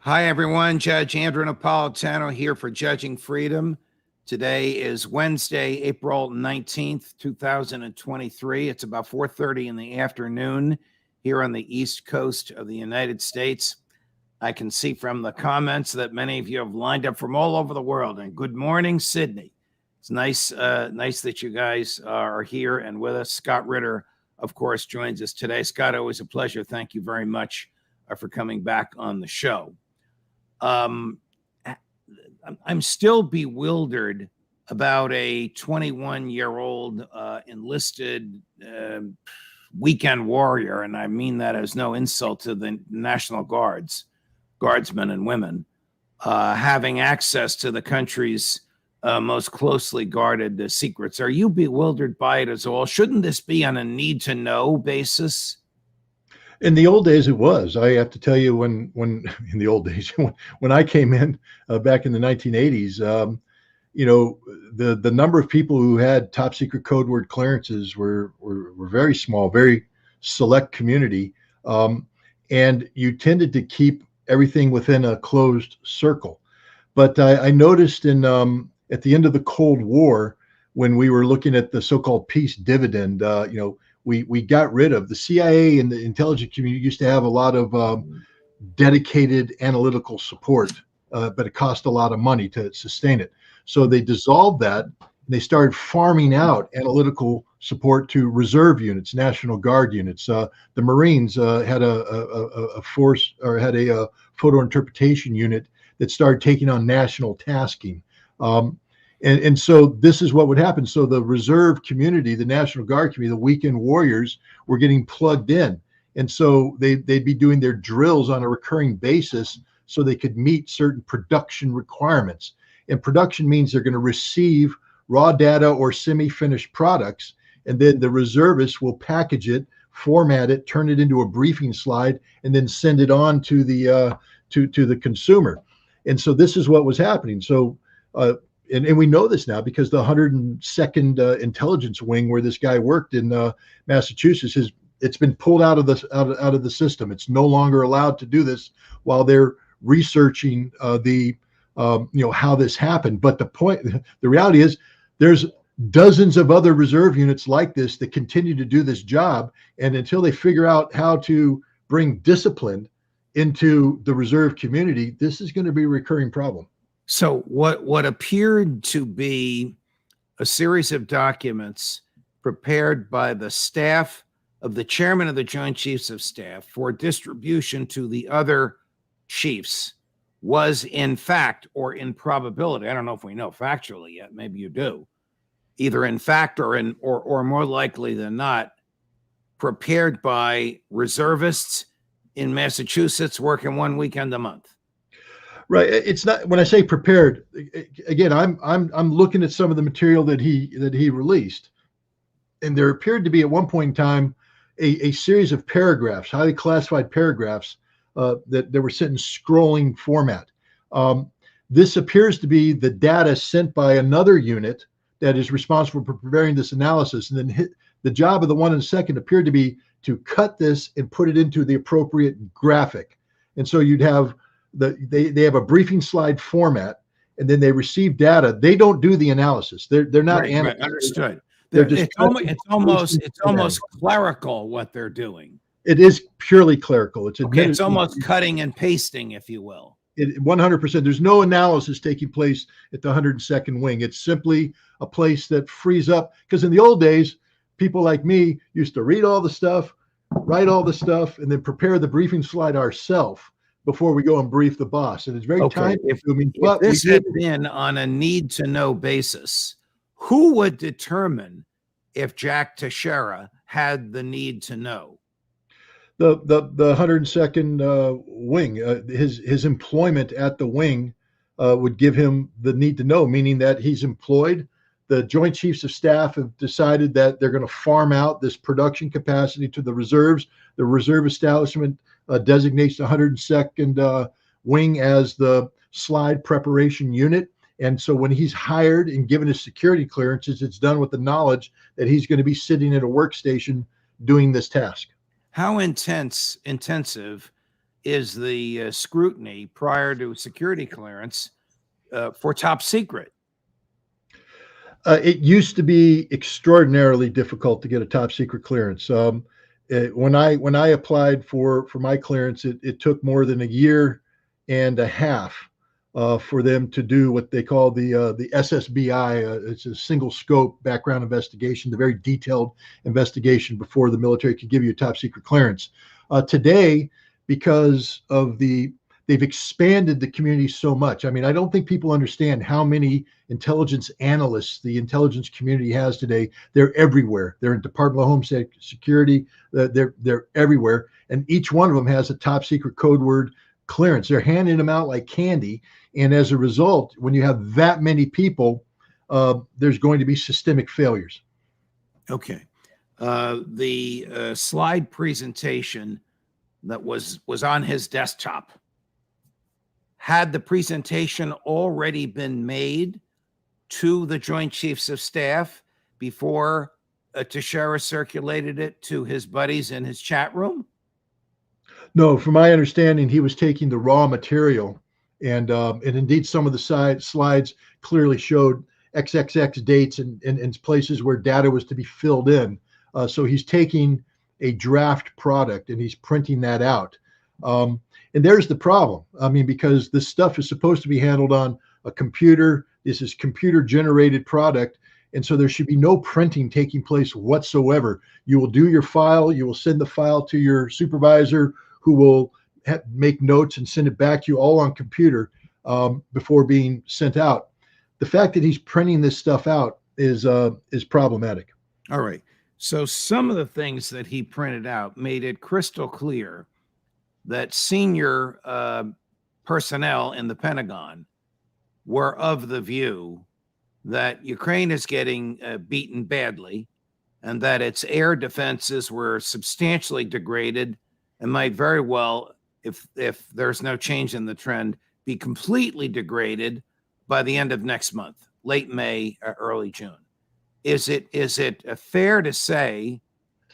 Hi, everyone. Judge Andrew Napolitano here for Judging Freedom. Today is Wednesday, April 19th, 2023. It's about 4:30 in the afternoon here on the East Coast of the United States. I can see from the comments that many of you have lined up from all over the world. And good morning, Sydney. It's nice that you guys are here and with us. Scott Ritter, of course, joins us today. Scott, always a pleasure. Thank you very much for coming back on the show. I'm still bewildered about a 21-year-old enlisted weekend warrior, and I mean that as no insult to the National Guardsmen and women, having access to the country's most closely guarded secrets. Are you bewildered by it as all? Shouldn't this be on a need-to-know basis? In the old days, it was. I have to tell you, when in the old days, when I came in back in the 1980s, the number of people who had top secret code word clearances were very small, very select community, and you tended to keep everything within a closed circle. But I noticed at the end of the Cold War, when we were looking at the so-called peace dividend, we got rid of the CIA, and the intelligence community used to have a lot of dedicated analytical support, but it cost a lot of money to sustain it. So they dissolved that, and they started farming out analytical support to reserve units, National Guard units. The Marines had a force, or had a photo interpretation unit that started taking on national tasking. And so this is what would happen. So the reserve community, the National Guard community, the weekend warriors were getting plugged in. And so they'd be doing their drills on a recurring basis so they could meet certain production requirements. And production means they're going to receive raw data or semi-finished products, and then the reservists will package it, format it, turn it into a briefing slide, and then send it on to the to the consumer. And so this is what was happening. So and we know this now because the 102nd Intelligence Wing, where this guy worked in Massachusetts, it's been pulled out of the system. It's no longer allowed to do this while they're researching how this happened. But the reality is, there's dozens of other reserve units like this that continue to do this job, and until they figure out how to bring discipline into the reserve community, this is going to be a recurring problem. So what appeared to be a series of documents prepared by the staff of the chairman of the Joint Chiefs of Staff for distribution to the other chiefs was in fact, or in probability, I don't know if we know factually yet, maybe you do, either in fact or more likely than not, prepared by reservists in Massachusetts working one weekend a month. Right. It's not, when I say prepared, again, I'm looking at some of the material that he released, and there appeared to be at one point in time a series of paragraphs, highly classified paragraphs that were sent in scrolling format. This appears to be the data sent by another unit that is responsible for preparing this analysis, and then the job of the 102nd appeared to be to cut this and put it into the appropriate graphic. And so you'd have they have a briefing slide format, and then they receive data. They don't do the analysis. They're not right, understood. It's almost clerical what they're doing. It is purely clerical. It's almost cutting and pasting, if you will. 100%. There's no analysis taking place at the 102nd Wing. It's simply a place that frees up, because in the old days, people like me used to read all the stuff, write all the stuff, and then prepare the briefing slide ourselves before we go and brief the boss. And it's very time consuming. If this had been on a need-to-know basis, who would determine if Jack Teixeira had the need to know? The 102nd Wing, his employment at the wing would give him the need to know, meaning that he's employed. The Joint Chiefs of Staff have decided that they're going to farm out this production capacity to the reserves. The reserve establishment designates the 102nd Wing as the slide preparation unit. And so when he's hired and given his security clearances, it's done with the knowledge that he's going to be sitting at a workstation doing this task. How intensive is the scrutiny prior to security clearance for top secret? It used to be extraordinarily difficult to get a top secret clearance. When I applied for my clearance, it took more than a year and a half for them to do what they call the SSBI. It's a single scope background investigation, the very detailed investigation before the military could give you a top secret clearance. Today, because of they've expanded the community so much. I mean, I don't think people understand how many intelligence analysts the intelligence community has today. They're everywhere. They're in Department of Homeland Security. They're everywhere, and each one of them has a top secret code word clearance. They're handing them out like candy, and as a result, when you have that many people, there's going to be systemic failures. Okay. The slide presentation that was on his desktop, had the presentation already been made to the Joint Chiefs of Staff before Teixeira circulated it to his buddies in his chat room? No, from my understanding, he was taking the raw material, and indeed some of the slides clearly showed XXX dates and places where data was to be filled in. So he's taking a draft product and he's printing that out. And there's the problem. I mean, because this stuff is supposed to be handled on a computer. This is computer generated product. And so there should be no printing taking place whatsoever. You will do your file. You will send the file to your supervisor, who will make notes and send it back to you all on computer before being sent out. The fact that he's printing this stuff out is problematic. All right. So some of the things that he printed out made it crystal clear that senior personnel in the Pentagon were of the view that Ukraine is getting beaten badly, and that its air defenses were substantially degraded and might very well, if there's no change in the trend, be completely degraded by the end of next month, late May, early June. Is it fair to say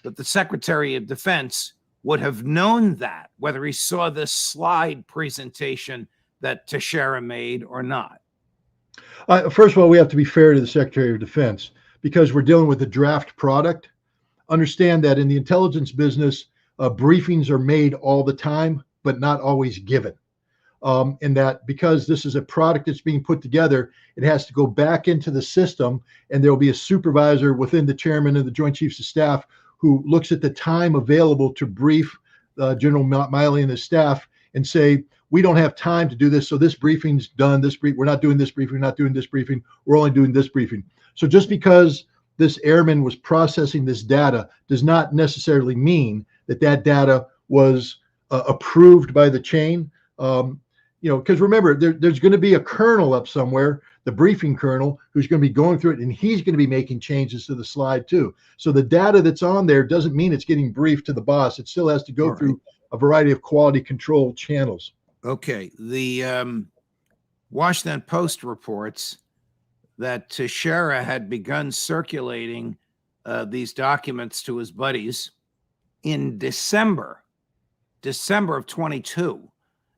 that the Secretary of Defense would have known that, whether he saw this slide presentation that Teixeira made or not? First of all, we have to be fair to the Secretary of Defense because we're dealing with a draft product. Understand that in the intelligence business, briefings are made all the time, but not always given. And that because this is a product that's being put together, it has to go back into the system, and there will be a supervisor within the chairman of the Joint Chiefs of Staff who looks at the time available to brief General Miley and his staff and say, we don't have time to do this, so this briefing's done. We're not doing this briefing, we're not doing this briefing, we're only doing this briefing. So just because this airman was processing this data does not necessarily mean that data was approved by the chain. Because remember, there's going to be a colonel up somewhere, the briefing colonel, who's going to be going through it, and he's going to be making changes to the slide too. So the data that's on there doesn't mean it's getting briefed to the boss. It still has to go through a variety of quality control channels. Okay. The Washington Post reports that Teixeira had begun circulating these documents to his buddies in December of 22.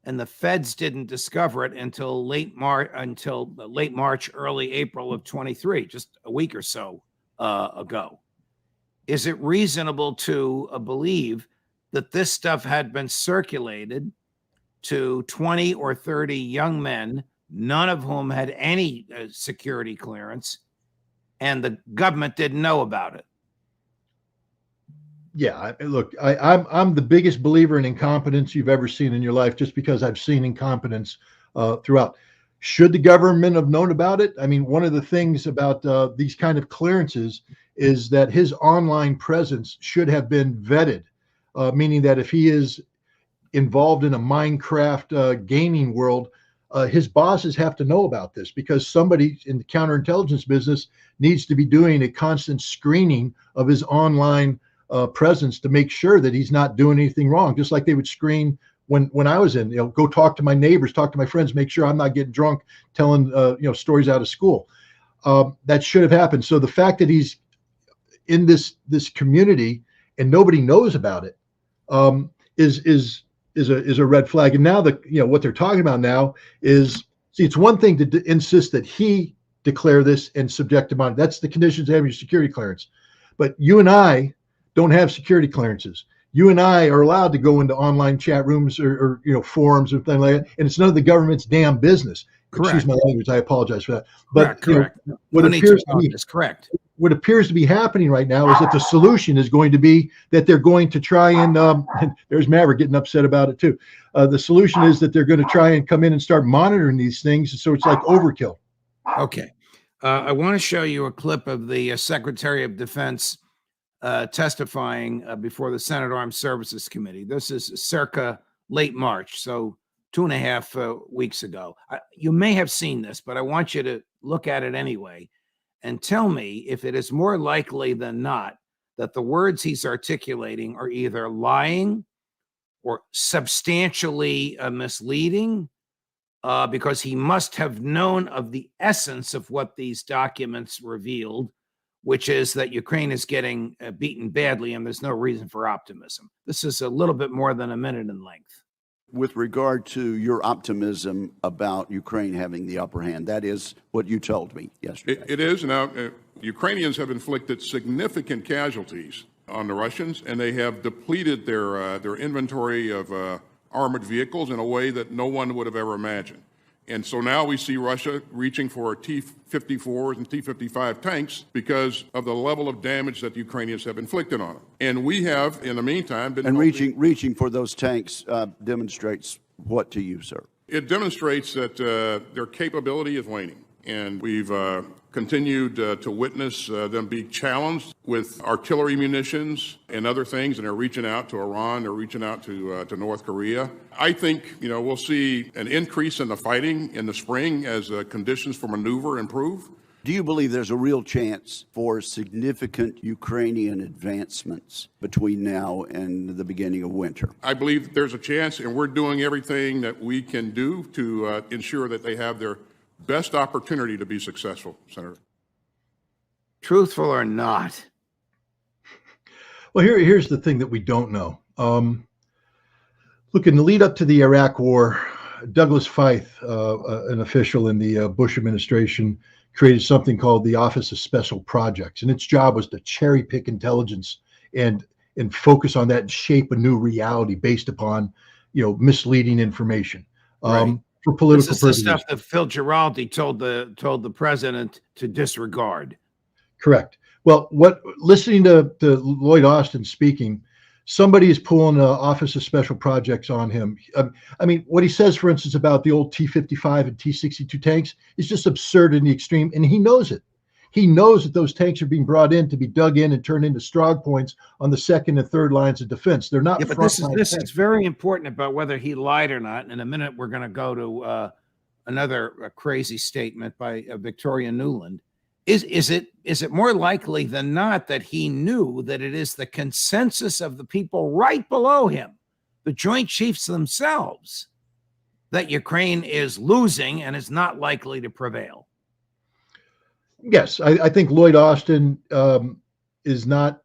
And the feds didn't discover it until late March, early April of 23, just a week or so ago. Is it reasonable to believe that this stuff had been circulated to 20 or 30 young men, none of whom had any security clearance, and the government didn't know about it? Yeah, look, I'm the biggest believer in incompetence you've ever seen in your life, just because I've seen incompetence throughout. Should the government have known about it? I mean, one of the things about these kind of clearances is that his online presence should have been vetted, meaning that if he is involved in a Minecraft gaming world, his bosses have to know about this, because somebody in the counterintelligence business needs to be doing a constant screening of his online presence to make sure that he's not doing anything wrong, just like they would screen when I was in, go talk to my neighbors, talk to my friends, make sure I'm not getting drunk, telling stories out of school. That should have happened. So the fact that he's in this community and nobody knows about it is is a red flag. And now what they're talking about now is, see, it's one thing to insist that he declare this and subject him on. That's the conditions of having your security clearance. But you and I don't have security clearances. You and I are allowed to go into online chat rooms or forums or things like that, and it's none of the government's damn business. Correct. Excuse my language. I apologize for that. But correct. What appears to be correct. What appears to be happening right now is that the solution is going to be that they're going to try and there's Maverick getting upset about it too. The solution is that they're going to try and come in and start monitoring these things, so it's like overkill. Okay. I want to show you a clip of the Secretary of Defense testifying before the Senate Armed Services Committee. This is circa late March, so 2.5 weeks ago. You may have seen this, but I want you to look at it anyway and tell me if it is more likely than not that the words he's articulating are either lying or substantially misleading, because he must have known of the essence of what these documents revealed, which is that Ukraine is getting beaten badly and there's no reason for optimism. This is a little bit more than a minute in length. With regard to your optimism about Ukraine having the upper hand, that is what you told me yesterday. It is. Now, Ukrainians have inflicted significant casualties on the Russians, and they have depleted their inventory of armored vehicles in a way that no one would have ever imagined. And so now we see Russia reaching for T-54s and T-55 tanks because of the level of damage that the Ukrainians have inflicted on them. And we have, in the meantime, been... And reaching for those tanks demonstrates what to you, sir? It demonstrates that their capability is waning. And we've continued to witness them be challenged with artillery munitions and other things, and they're reaching out to Iran, they're reaching out to North Korea. I think, we'll see an increase in the fighting in the spring as conditions for maneuver improve. Do you believe there's a real chance for significant Ukrainian advancements between now and the beginning of winter? I believe there's a chance, and we're doing everything that we can do to ensure that they have their best opportunity to be successful, Senator. Truthful or not? Well, here's the thing that we don't know. Look, in the lead up to the Iraq War, Douglas Feith, an official in the Bush administration, created something called the Office of Special Projects, and its job was to cherry pick intelligence and focus on that and shape a new reality based upon misleading information. Right. For political purposes. This is the stuff that Phil Giraldi told the president to disregard. Correct. Well, listening to Lloyd Austin speaking, somebody is pulling the Office of Special Projects on him. I mean, what he says, for instance, about the old T-55 and T-62 tanks is just absurd in the extreme, and he knows it. He knows that those tanks are being brought in to be dug in and turned into strong points on the second and third lines of defense. They're not. Yeah, but this is very important about whether he lied or not. In a minute, we're going to go to another crazy statement by Victoria Nuland. Is it more likely than not that he knew that it is the consensus of the people right below him, the Joint Chiefs themselves, that Ukraine is losing and is not likely to prevail? Yes, I think Lloyd Austin is not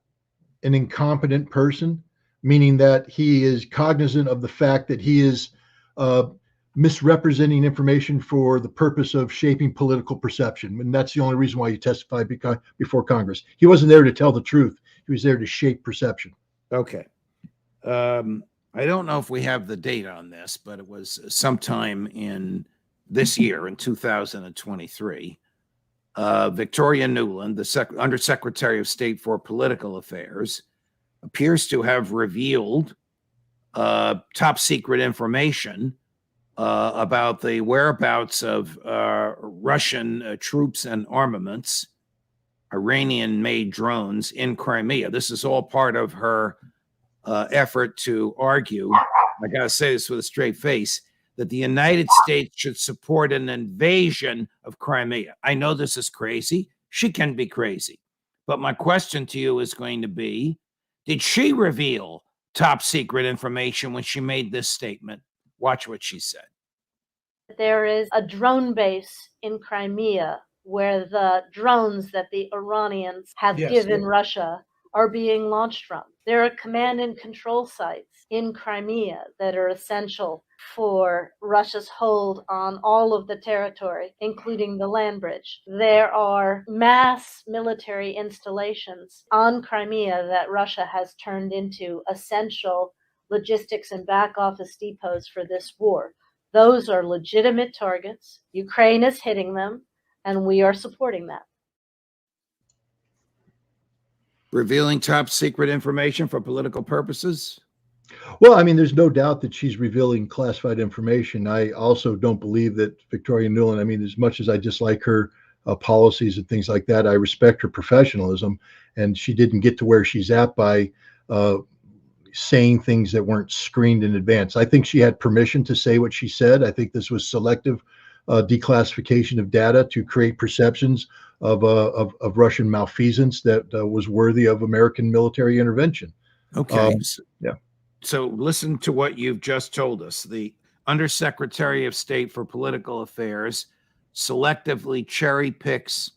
an incompetent person, meaning that he is cognizant of the fact that he is misrepresenting information for the purpose of shaping political perception. And that's the only reason why he testified before Congress. He wasn't there to tell the truth. He was there to shape perception. Okay. I don't know if we have the date on this, but it was sometime in this year, in 2023. Victoria Nuland, the Undersecretary of State for Political Affairs, appears to have revealed top secret information about the whereabouts of Russian troops and armaments, Iranian-made drones in Crimea. This is all part of her effort to argue, I got to say this with a straight face, that the United States should support an invasion of Crimea. I know this is crazy. She can be crazy. But my question to you is going to be, did she reveal top secret information when she made this statement? Watch what she said. There is a drone base in Crimea where the drones that the Iranians have given Russia are being launched from. There are command and control sites in Crimea that are essential for Russia's hold on all of the territory, including the land bridge. There are mass military installations on Crimea that Russia has turned into essential logistics and back office depots for this war. Those are legitimate targets. Ukraine is hitting them, and we are supporting that. Revealing top secret information for political purposes? Well, I mean, there's no doubt that she's revealing classified information. I also don't believe that Victoria Nuland, I mean, as much as I dislike her policies and things like that, I respect her professionalism, and she didn't get to where she's at by saying things that weren't screened in advance. I think she had permission to say what she said. I think this was selective declassification of data to create perceptions of Russian malfeasance that was worthy of American military intervention. Okay. Yeah. So listen to what you've just told us. The Undersecretary of State for Political Affairs selectively cherry picks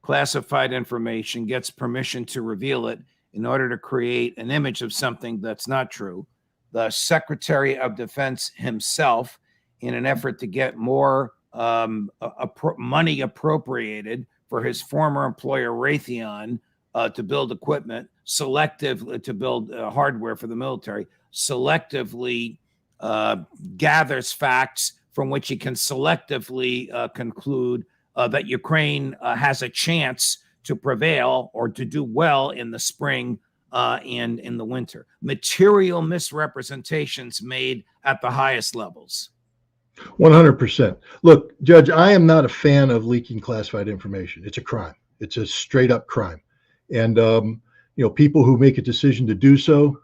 classified information, gets permission to reveal it in order to create an image of something that's not true. The Secretary of Defense himself, in an effort to get more money appropriated for his former employer Raytheon to build equipment, selectively to build hardware for the military, selectively gathers facts from which he can selectively conclude that Ukraine has a chance to prevail or to do well in the spring and in the winter. Material misrepresentations made at the highest levels. 100%. Look, Judge, I am not a fan of leaking classified information. It's a crime. It's a straight up crime. And, people who make a decision to do so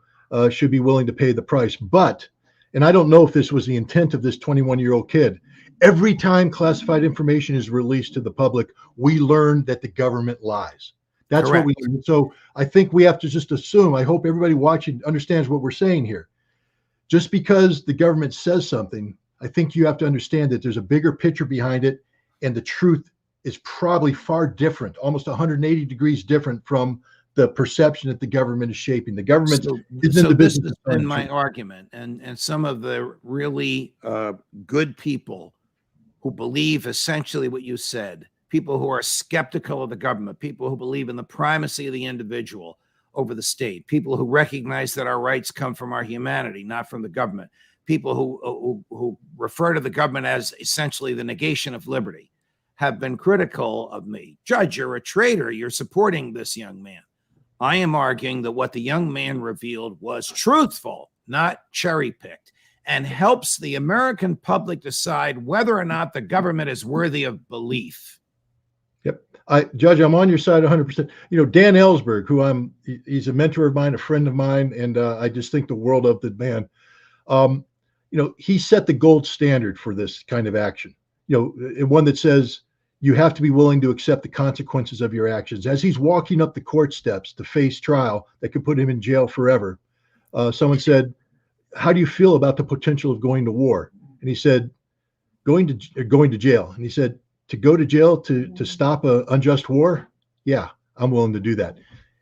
should be willing to pay the price. But, and I don't know if this was the intent of this 21-year-old kid, every time classified information is released to the public, we learn that the government lies. That's Correct. what we learn. So I think we have to just assume, I hope everybody watching understands what we're saying here. Just because the government says something, I think you have to understand that there's a bigger picture behind it, and the truth is probably far different, almost 180 degrees different from the perception that the government is shaping. The government is in the business. This has been my argument, and some of the really good people who believe essentially what you said, people who are skeptical of the government, people who believe in the primacy of the individual over the state, people who recognize that our rights come from our humanity, not from the government, people who refer to the government as essentially the negation of liberty, have been critical of me. Judge, you're a traitor. You're supporting this young man. I am arguing that what the young man revealed was truthful, not cherry-picked, and helps the American public decide whether or not the government is worthy of belief. Yep. Judge, I'm on your side 100%. Dan Ellsberg, he's a mentor of mine, a friend of mine, and I just think the world of the man. He set the gold standard for this kind of action. One that says you have to be willing to accept the consequences of your actions. As he's walking up the court steps to face trial that could put him in jail forever, someone said, "How do you feel about the potential of going to war?" And he said, going to jail. And he said, "To go to jail to stop an unjust war? Yeah, I'm willing to do that."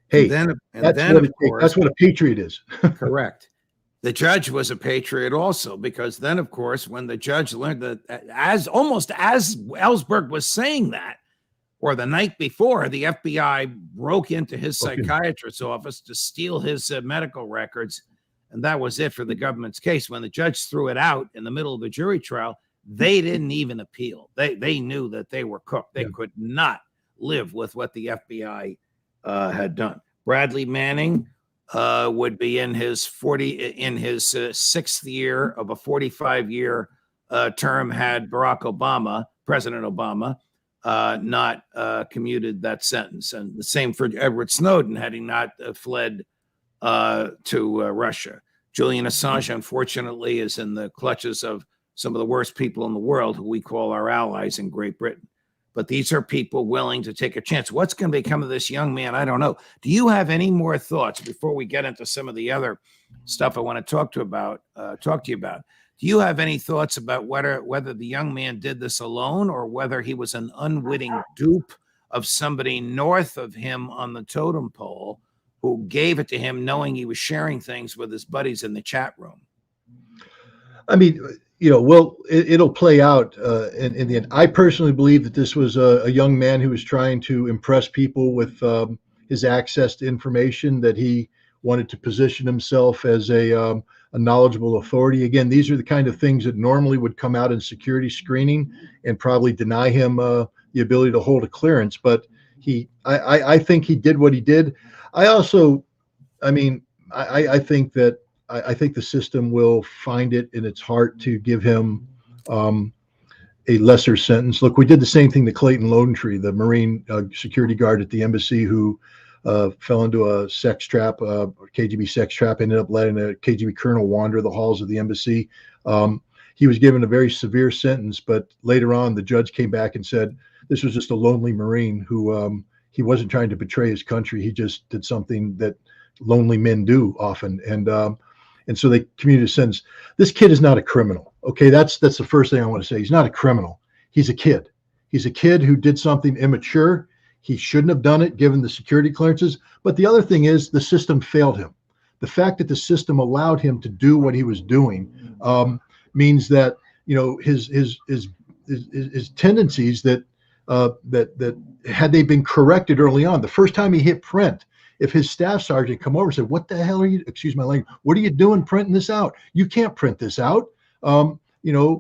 Hey, that's what a patriot is. Correct. The judge was a patriot also, because then, of course, when the judge learned that, as Ellsberg was saying that, or the night before, the FBI broke into his psychiatrist's office to steal his medical records, and that was it for the government's case. When the judge threw it out in the middle of the jury trial, they didn't even appeal. They knew that they were cooked. They could not live with what the FBI had done. Bradley Manning would be in his sixth year of a 45-year term had President Obama, not commuted that sentence. And the same for Edward Snowden, had he not fled to Russia. Julian Assange, unfortunately, is in the clutches of some of the worst people in the world, who we call our allies in Great Britain. But these are people willing to take a chance. What's going to become of this young man? I don't know. Do you have any more thoughts before we get into some of the other stuff I want to talk to you about? Do you have any thoughts about whether the young man did this alone, or whether he was an unwitting dupe of somebody north of him on the totem pole who gave it to him knowing he was sharing things with his buddies in the chat room? I mean, well, it'll play out in the end. I personally believe that this was a young man who was trying to impress people with his access to information, that he wanted to position himself as a knowledgeable authority. Again, these are the kind of things that normally would come out in security screening and probably deny him the ability to hold a clearance. But I think he did what he did. I think that I think the system will find it in its heart to give him a lesser sentence. Look, we did the same thing to Clayton Lodentree, the Marine security guard at the embassy who fell into a sex trap, KGB sex trap, ended up letting a KGB colonel wander the halls of the embassy. He was given a very severe sentence, but later on, the judge came back and said this was just a lonely Marine who he wasn't trying to betray his country. He just did something that lonely men do often. And so they commuted a sentence. This kid is not a criminal. Okay, that's the first thing I want to say. He's not a criminal. He's a kid. He's a kid who did something immature. He shouldn't have done it given the security clearances. But the other thing is the system failed him. The fact that the system allowed him to do what he was doing means that his tendencies that had they been corrected early on, the first time he hit print, if his staff sergeant come over and said, "What the hell are you? Excuse my language. What are you doing printing this out? You can't print this out. I'm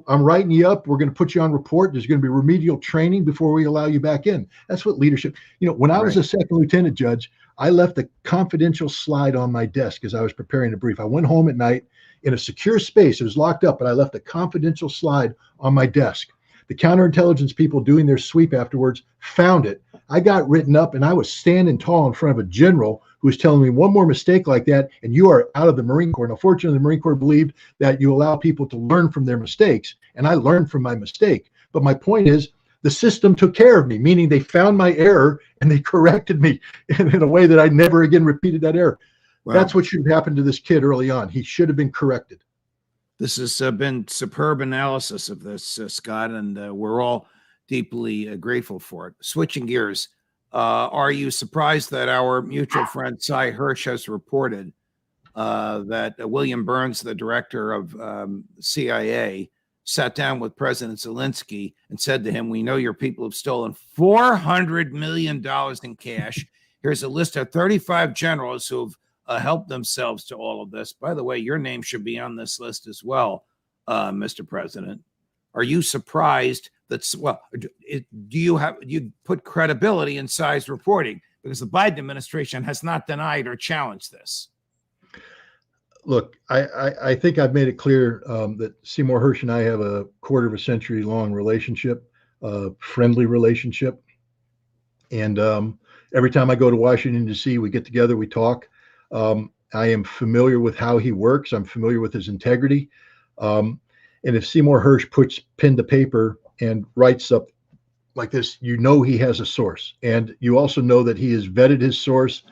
writing you up. We're going to put you on report. There's going to be remedial training before we allow you back in." That's what leadership. When I was a second lieutenant judge, I left a confidential slide on my desk as I was preparing a brief. I went home at night in a secure space. It was locked up, but I left a confidential slide on my desk. The counterintelligence people doing their sweep afterwards found it. I got written up, and I was standing tall in front of a general who was telling me, one more mistake like that, and you are out of the Marine Corps. Now, fortunately, the Marine Corps believed that you allow people to learn from their mistakes, and I learned from my mistake. But my point is, the system took care of me, meaning they found my error, and they corrected me in a way that I never again repeated that error. Wow. That's what should have happened to this kid early on. He should have been corrected. This has been superb analysis of this, Scott, and we're all deeply grateful for it. Switching gears, are you surprised that our mutual friend Cy Hirsch has reported that William Burns, the director of CIA, sat down with President Zelensky and said to him, "We know your people have stolen $400 million in cash. Here's a list of 35 generals who've helped themselves to all of this. By the way, your name should be on this list as well, Mr. President." Are you surprised that, do you put credibility in Cy's reporting? Because the Biden administration has not denied or challenged this. Look, I think I've made it clear that Seymour Hersh and I have a quarter of a century long relationship, friendly relationship. And every time I go to Washington, D.C., we get together, we talk. I am familiar with how he works. I'm familiar with his integrity. And if Seymour Hersh puts pen to paper and writes up like this, he has a source. And you also know that he has vetted his source.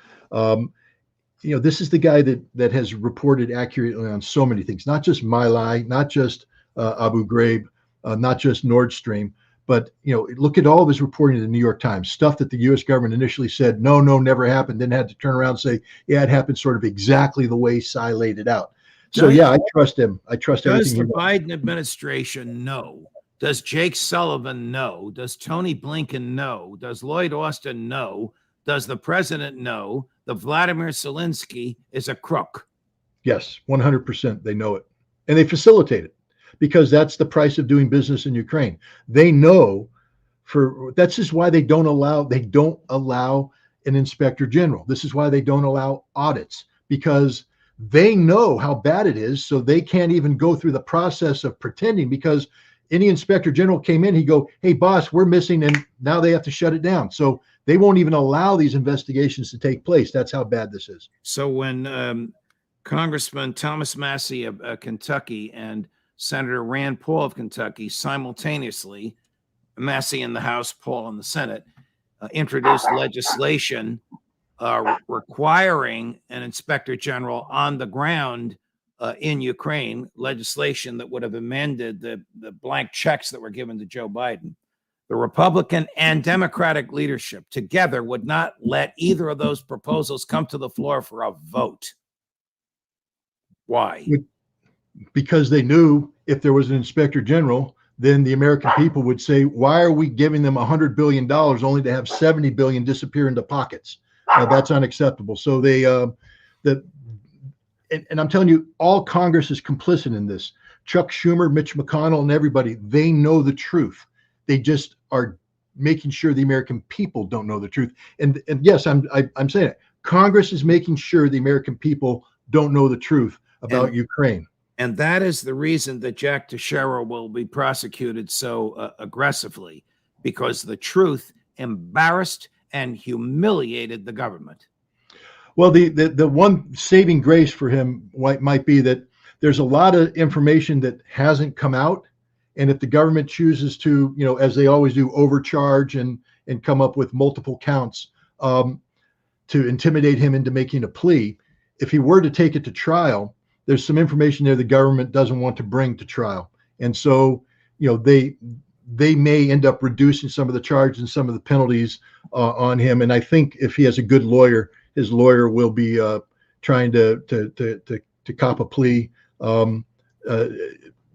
This is the guy that has reported accurately on so many things, not just My Lai, not just Abu Ghraib, not just Nord Stream, but look at all of his reporting in the New York Times, stuff that the U.S. government initially said, no, never happened, then had to turn around and say, yeah, it happened sort of exactly the way Cy laid it out. So yeah, I trust him. I trust everything. Does the Biden administration know? Does Jake Sullivan know? Does Tony Blinken know? Does Lloyd Austin know? Does the president know that Vladimir Zelensky is a crook? Yes, 100%. They know it. And they facilitate it because that's the price of doing business in Ukraine. They know that's just why they don't allow an inspector general. This is why they don't allow audits, because they know how bad it is. So they can't even go through the process of pretending, because any inspector general came in, he'd go, "Hey boss, we're missing." And now they have to shut it down. So they won't even allow these investigations to take place. That's how bad this is. So when Congressman Thomas Massie of Kentucky and Senator Rand Paul of Kentucky simultaneously, Massie in the House, Paul in the Senate, introduced legislation requiring an inspector general on the ground in Ukraine, legislation that would have amended the blank checks that were given to Joe Biden. The Republican and Democratic leadership together would not let either of those proposals come to the floor for a vote. Why? Because they knew if there was an inspector general, then the American people would say, why are we giving them $100 billion only to have 70 billion disappear into pockets? That's unacceptable. So they, and I'm telling you, all Congress is complicit in this. Chuck Schumer, Mitch McConnell, and everybody, they know the truth. They just are making sure the American people don't know the truth. And yes, I'm saying it. Congress is making sure the American people don't know the truth about Ukraine. And that is the reason that Jack Teixeira will be prosecuted so aggressively, because the truth embarrassed and humiliated the government. Well, the one saving grace for him might be that there's a lot of information that hasn't come out. And if the government chooses to, as they always do, overcharge and come up with multiple counts to intimidate him into making a plea, if he were to take it to trial, there's some information there the government doesn't want to bring to trial. And so, they may end up reducing some of the charges and some of the penalties on him. And I think if he has a good lawyer, his lawyer will be trying to cop a plea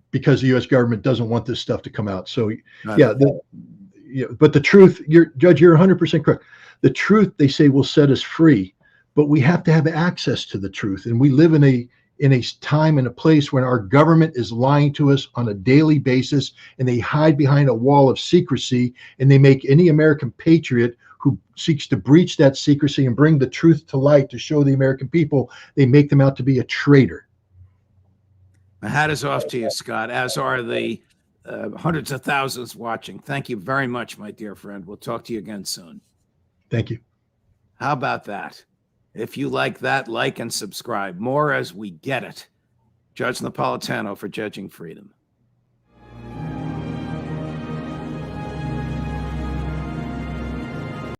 because the U.S. government doesn't want this stuff to come out. So, but the truth, Judge, you're 100% correct. The truth, they say, will set us free, but we have to have access to the truth. And we live in a time and a place when our government is lying to us on a daily basis, and they hide behind a wall of secrecy, and they make any American patriot who seeks to breach that secrecy and bring the truth to light to show the American people, they make them out to be a traitor. My hat is off to you, Scott, as are the hundreds of thousands watching. Thank you very much, my dear friend. We'll talk to you again soon. Thank you. How about that? If you like that, like and subscribe. More as we get it. Judge Napolitano for Judging Freedom.